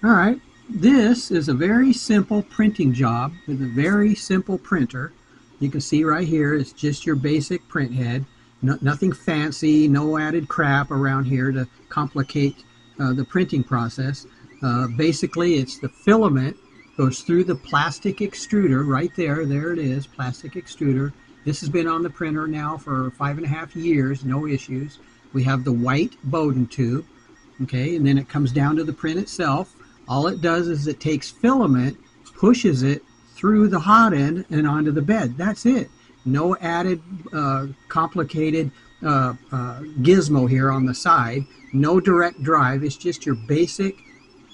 All right, this is a very simple printing job with a very simple printer. You can see right here, it's just your basic print head. Nothing fancy, no added crap around here to complicate the printing process. Basically, it's the filament goes through the plastic extruder right there. There it is, plastic extruder. This has been on the printer now for 5.5 years, no issues. We have the white Bowden tube, okay, and then it comes down to the print itself. All it does is it takes filament, pushes it through the hot end and onto the bed. That's it. No added complicated gizmo here on the side. No direct drive. It's just your basic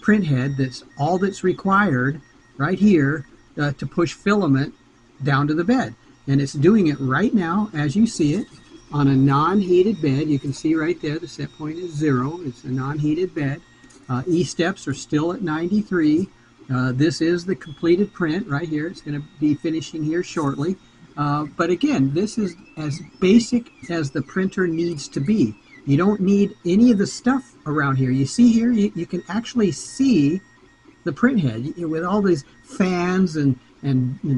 print head. That's all that's required right here to push filament down to the bed. And it's doing it right now as you see it on a non-heated bed. You can see right there the set point is 0. It's a non-heated bed. E-steps are still at 93. This is the completed print right here. It's going to be finishing here shortly. But again, this is as basic as the printer needs to be. You don't need any of the stuff around here. You see here, you can actually see the print head with all these fans and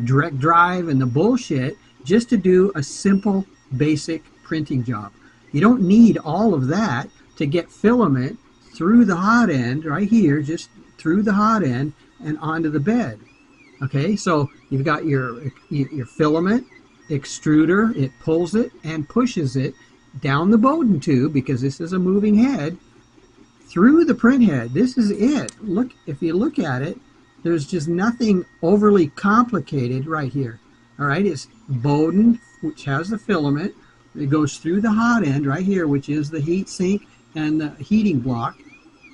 direct drive and the bullshit just to do a simple basic printing job. You don't need all of that to get filament through the hot end right here, just through the hot end and onto the bed. Okay, so you've got your filament extruder. It pulls it and pushes it down the Bowden tube, because this is a moving head, through the print head. This is it. Look, if you look at it, there's just nothing overly complicated right here. All right, it's Bowden, which has the filament. It goes through the hot end right here, which is the heat sink and the heating block,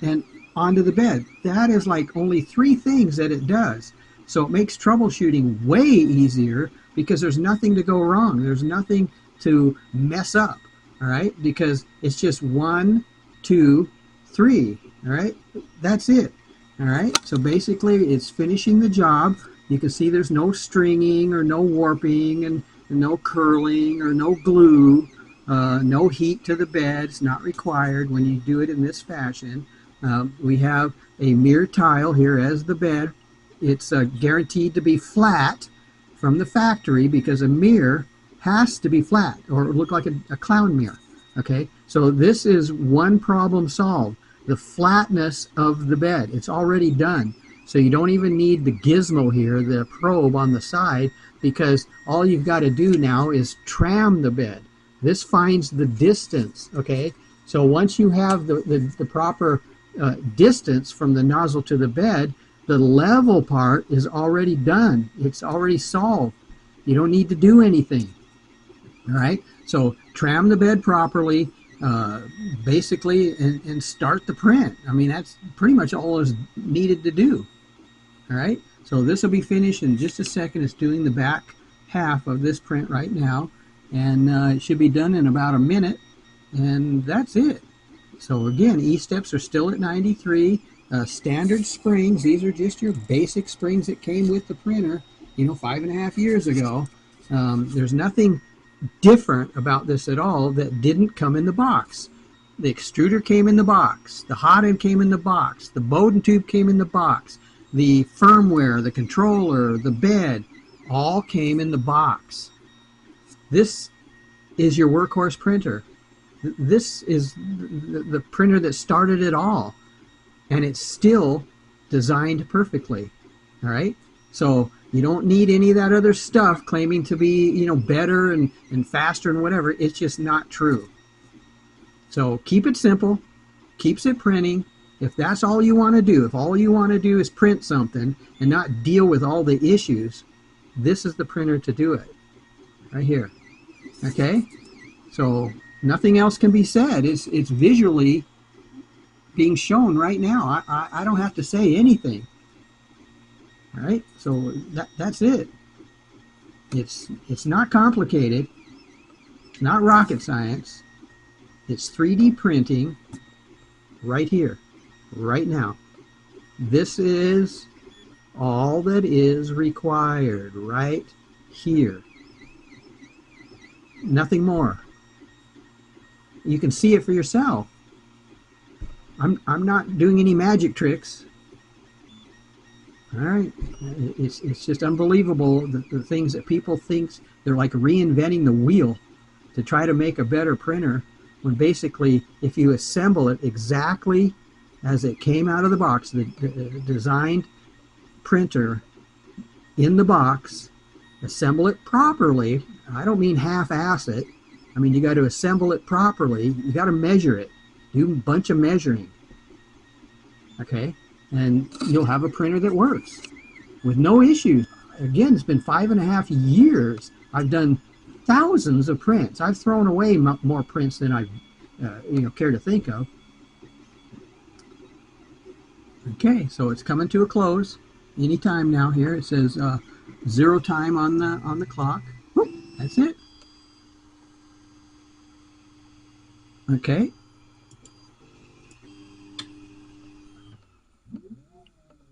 and onto the bed. That is like only 3 things that it does. So it makes troubleshooting way easier because there's nothing to go wrong. There's nothing to mess up, all right? Because it's just 1, 2, 3, all right? That's it, all right? So basically it's finishing the job. You can see there's no stringing or no warping and no curling or no glue, no heat to the bed. It's not required when you do it in this fashion. We have a mirror tile here as the bed. It's guaranteed to be flat from the factory because a mirror has to be flat or look like a clown mirror. Okay, so this is one problem solved. The flatness of the bed. It's already done. So you don't even need the gizmo here, the probe on the side, because all you've got to do now is tram the bed. This finds the distance, okay? So once you have the proper distance from the nozzle to the bed, the level part is already done. It's already solved. You don't need to do anything, all right? So tram the bed properly, basically, and start the print. I mean, that's pretty much all is needed to do. All right, so this will be finished in just a second. It's doing the back half of this print right now, and it should be done in about a minute, and that's it. So again, E-steps are still at 93. Standard springs, these are just your basic springs that came with the printer, 5.5 years ago. There's nothing different about this at all that didn't come in the box. The extruder came in the box, the hot end came in the box, the Bowden tube came in the box, the firmware, the controller, the bed, all came in the box. This is your workhorse printer. This is the printer that started it all, and it's still designed perfectly. All right, so you don't need any of that other stuff claiming to be better and faster and whatever. It's just not true. So keep it simple, keeps it printing. If that's all you want to do, if all you want to do is print something and not deal with all the issues, this is the printer to do it right here. Okay, so nothing else can be said. It's visually being shown right now. I don't have to say anything. All right, so that's it. It's not complicated. It's not rocket science. It's 3D printing right here, right now. This is all that is required right here. Nothing more. You can see it for yourself. I'm not doing any magic tricks. All right, it's just unbelievable the things that people think they're like reinventing the wheel to try to make a better printer, when basically if you assemble it exactly as it came out of the box, the designed printer in the box, assemble it properly. I don't mean half-ass it. I mean, you got to assemble it properly. You got to measure it. Do a bunch of measuring. Okay? And you'll have a printer that works with no issues. Again, it's been 5.5 years. I've done thousands of prints. I've thrown away more prints than I care to think of. Okay, so it's coming to a close. Anytime now here. It says 0 time on the clock. Whoop, that's it. Okay.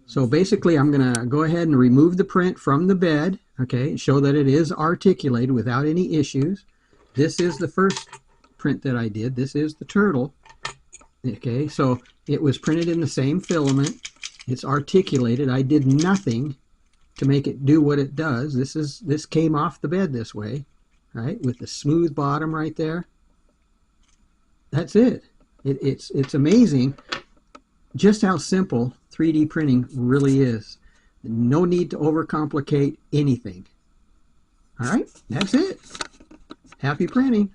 So basically I'm going to go ahead and remove the print from the bed, okay, show that it is articulated without any issues. This is the first print that I did. This is the turtle. Okay, so it was printed in the same filament. It's articulated. I did nothing to make it do what it does. This came off the bed this way, right, with the smooth bottom right there. That's it. It's amazing just how simple 3D printing really is. No need to overcomplicate anything. All right, that's it. Happy printing.